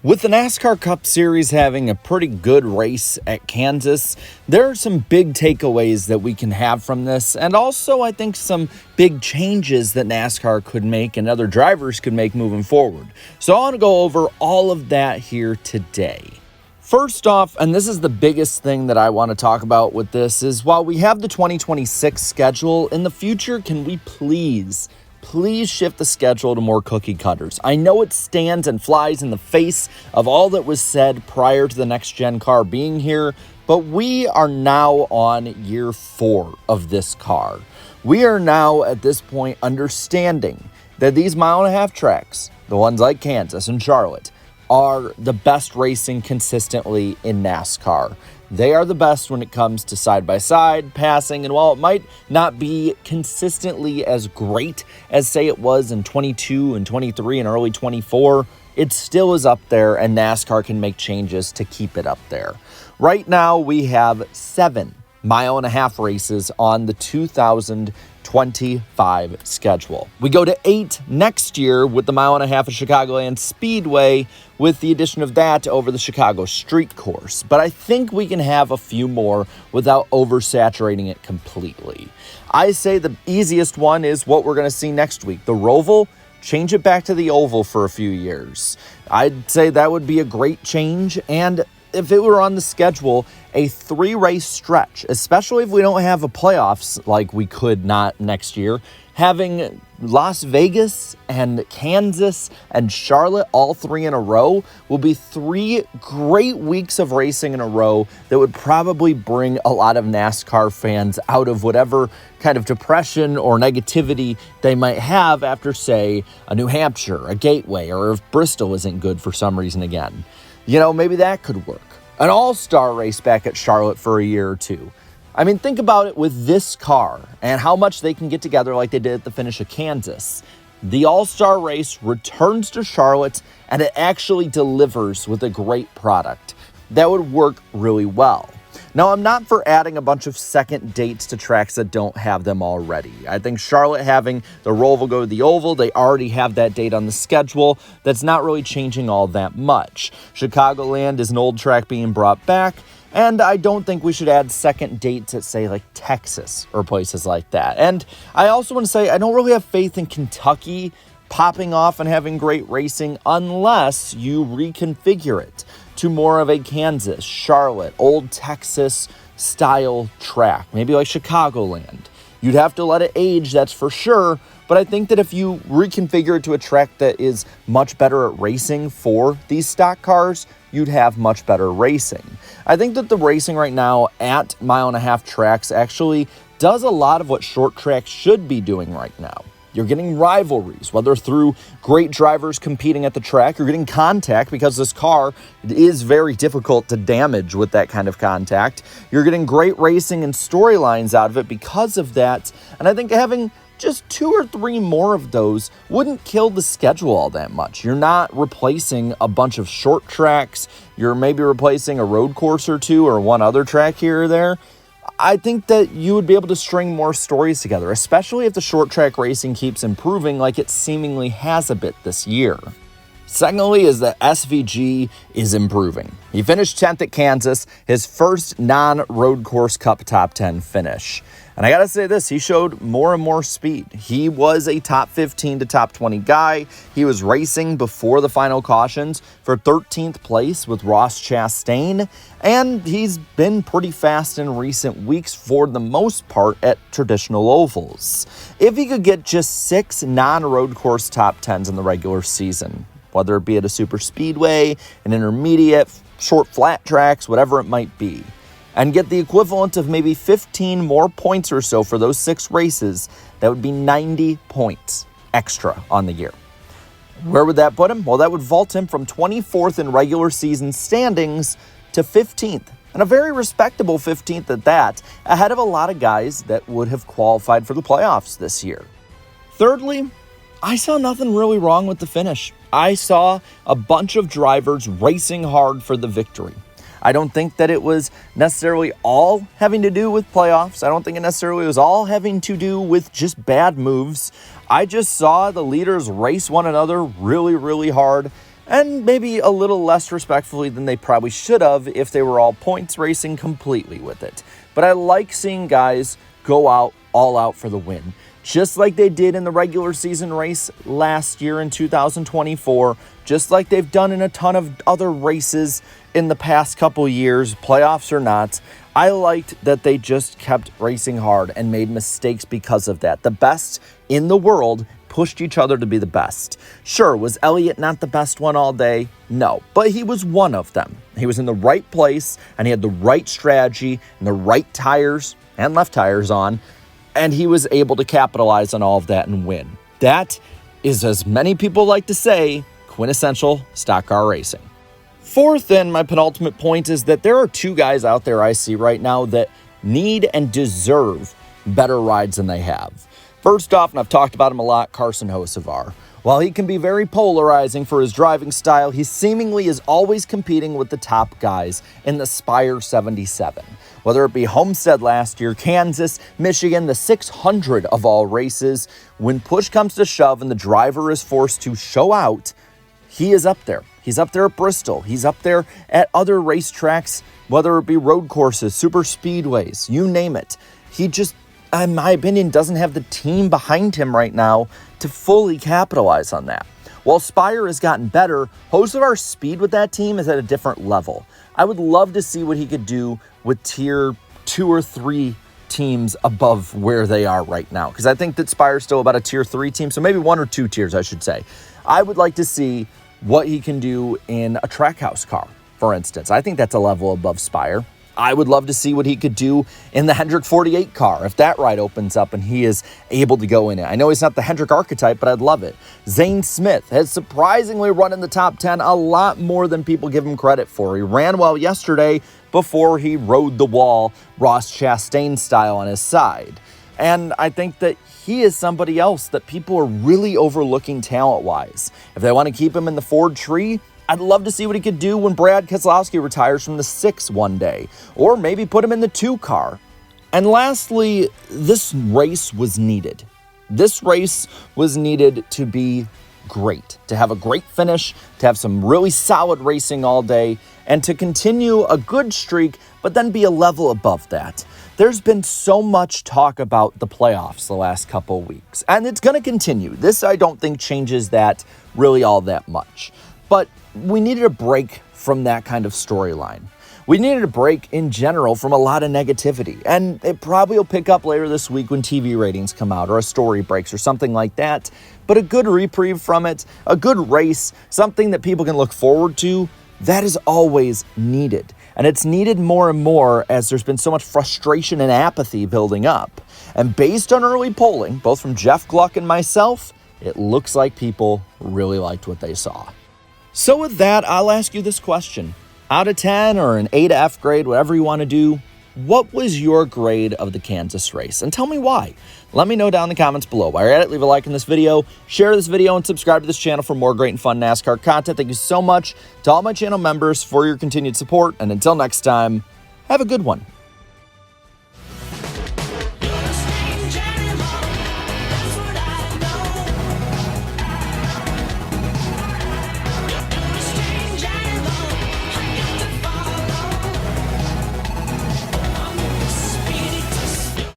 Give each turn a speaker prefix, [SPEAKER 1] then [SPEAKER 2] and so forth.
[SPEAKER 1] With the NASCAR Cup Series having a pretty good race at Kansas, there are some big takeaways that we can have from this, and also I think some big changes that NASCAR could make and other drivers could make moving forward. So I want to go over all of that here today. First off, and this is the biggest thing that I want to talk about with this, is while we have the 2026 schedule, in the future, can we please shift the schedule to more cookie cutters? I know it stands and flies in the face of all that was said prior to the next gen car being here, but we are now on year 4 of this car. We are now at this point understanding that these mile-and-a-half tracks, the ones like Kansas and Charlotte, are the best racing consistently in NASCAR. They are the best when it comes to side-by-side passing, and while it might not be consistently as great as, say, it was in 22 and 23 and early 24, it still is up there, and NASCAR can make changes to keep it up there. Right now, we have 7 mile-and-a-half races on the 2025 schedule. We go to 8 next year with the mile-and-a-half of Chicagoland Speedway, with the addition of that over the Chicago Street Course. But I think we can have a few more without oversaturating it completely. I say the easiest one is what we're going to see next week. The Roval, change it back to the Oval for a few years. I'd say that would be a great change, and if it were on the schedule, a 3-race stretch, especially if we don't have a playoffs like we could not next year, having Las Vegas and Kansas and Charlotte all 3 in a row will be 3 great weeks of racing in a row that would probably bring a lot of NASCAR fans out of whatever kind of depression or negativity they might have after, say, a New Hampshire, a Gateway, or if Bristol isn't good for some reason again. Maybe that could work. An all-star race back at Charlotte for a year or two. I mean, think about it with this car and how much they can get together like they did at the finish of Kansas. The all-star race returns to Charlotte, and it actually delivers with a great product. That would work really well. Now, I'm not for adding a bunch of second dates to tracks that don't have them already. I think Charlotte having the Roval go to the Oval, they already have that date on the schedule. That's not really changing all that much. Chicagoland is an old track being brought back, and I don't think we should add second dates at, say, like Texas or places like that. And I also want to say I don't really have faith in Kentucky popping off and having great racing unless you reconfigure it to more of a Kansas, Charlotte, old Texas style track, maybe like Chicagoland. You'd have to let it age, that's for sure, but I think that if you reconfigure it to a track that is much better at racing for these stock cars, you'd have much better racing. I think that the racing right now at mile-and-a-half tracks actually does a lot of what short tracks should be doing right now. You're getting rivalries, whether through great drivers competing at the track, you're getting contact because this car is very difficult to damage with that kind of contact. You're getting great racing and storylines out of it because of that. And I think having just 2 or 3 more of those wouldn't kill the schedule all that much. You're not replacing a bunch of short tracks. You're maybe replacing a road course or 2 or one other track here or there. I think that you would be able to string more stories together, especially if the short track racing keeps improving like it seemingly has a bit this year. Secondly is that SVG is improving. He finished 10th at Kansas, his first non-road course cup top 10 finish. And I gotta say this, he showed more and more speed. He was a top 15 to top 20 guy. He was racing before the final cautions for 13th place with Ross Chastain, and he's been pretty fast in recent weeks for the most part at traditional ovals. If he could get just 6 non-road course top 10s in the regular season, whether it be at a super speedway, an intermediate, short flat tracks, whatever it might be, and get the equivalent of maybe 15 more points or so for those 6 races, that would be 90 points extra on the year. Where would that put him? Well, that would vault him from 24th in regular season standings to 15th, and a very respectable 15th at that, ahead of a lot of guys that would have qualified for the playoffs this year. Thirdly, I saw nothing really wrong with the finish. I saw a bunch of drivers racing hard for the victory. I don't think that it was necessarily all having to do with playoffs. I don't think it necessarily was all having to do with just bad moves. I just saw the leaders race one another really, really hard. and maybe a little less respectfully than they probably should have if they were all points racing completely with it. But I like seeing guys go out all out for the win, just like they did in the regular season race last year in 2024, just like they've done in a ton of other races in the past couple years, playoffs or not. I liked that they just kept racing hard and made mistakes because of that. The best in the world pushed each other to be the best. Sure, was Elliott not the best one all day? No, but he was one of them. He was in the right place, and he had the right strategy and the right tires and left tires on, and he was able to capitalize on all of that and win. That is, as many people like to say, quintessential stock car racing. Fourth, and my penultimate point, is that there are two guys out there I see right now that need and deserve better rides than they have. First off, and I've talked about him a lot, Carson Hocevar. While he can be very polarizing for his driving style, he seemingly is always competing with the top guys in the Spire 77. Whether it be Homestead last year, Kansas, Michigan, the 600 of all races, when push comes to shove and the driver is forced to show out, he is up there. He's up there at Bristol. He's up there at other racetracks, whether it be road courses, super speedways, you name it. He just, in my opinion, doesn't have the team behind him right now to fully capitalize on that. While Spire has gotten better, Hocevar's speed with that team is at a different level. I would love to see what he could do with tier 2 or 3 teams above where they are right now, because I think that Spire's still about a tier 3 team, so maybe 1 or 2 tiers, I should say. I would like to see what he can do in a Trackhouse car, for instance. I think that's a level above Spire. I would love to see what he could do in the Hendrick 48 car if that ride opens up and he is able to go in it. I know he's not the Hendrick archetype, but I'd love it. Zane Smith has surprisingly run in the top 10 a lot more than people give him credit for. He ran well yesterday before he rode the wall Ross Chastain style on his side. And I think that he is somebody else that people are really overlooking talent-wise. If they want to keep him in the Ford tree, I'd love to see what he could do when Brad Keselowski retires from the 6 one day, or maybe put him in the 2 car. And lastly, this race was needed. This race was needed to be great, to have a great finish, to have some really solid racing all day, and to continue a good streak, but then be a level above that. There's been so much talk about the playoffs the last couple weeks, and it's going to continue. This, I don't think, changes that really all that much. But we needed a break from that kind of storyline. We needed a break in general from a lot of negativity, and it probably will pick up later this week when TV ratings come out or a story breaks or something like that. But a good reprieve from it, a good race, something that people can look forward to, that is always needed. And it's needed more and more as there's been so much frustration and apathy building up. And based on early polling, both from Jeff Gluck and myself, it looks like people really liked what they saw. So with that, I'll ask you this question. Out of 10 or an A to F grade, whatever you want to do, what was your grade of the Kansas race? And tell me why. Let me know down in the comments below. While you're at it, leave a like on this video, share this video, and subscribe to this channel for more great and fun NASCAR content. Thank you so much to all my channel members for your continued support. And until next time, have a good one.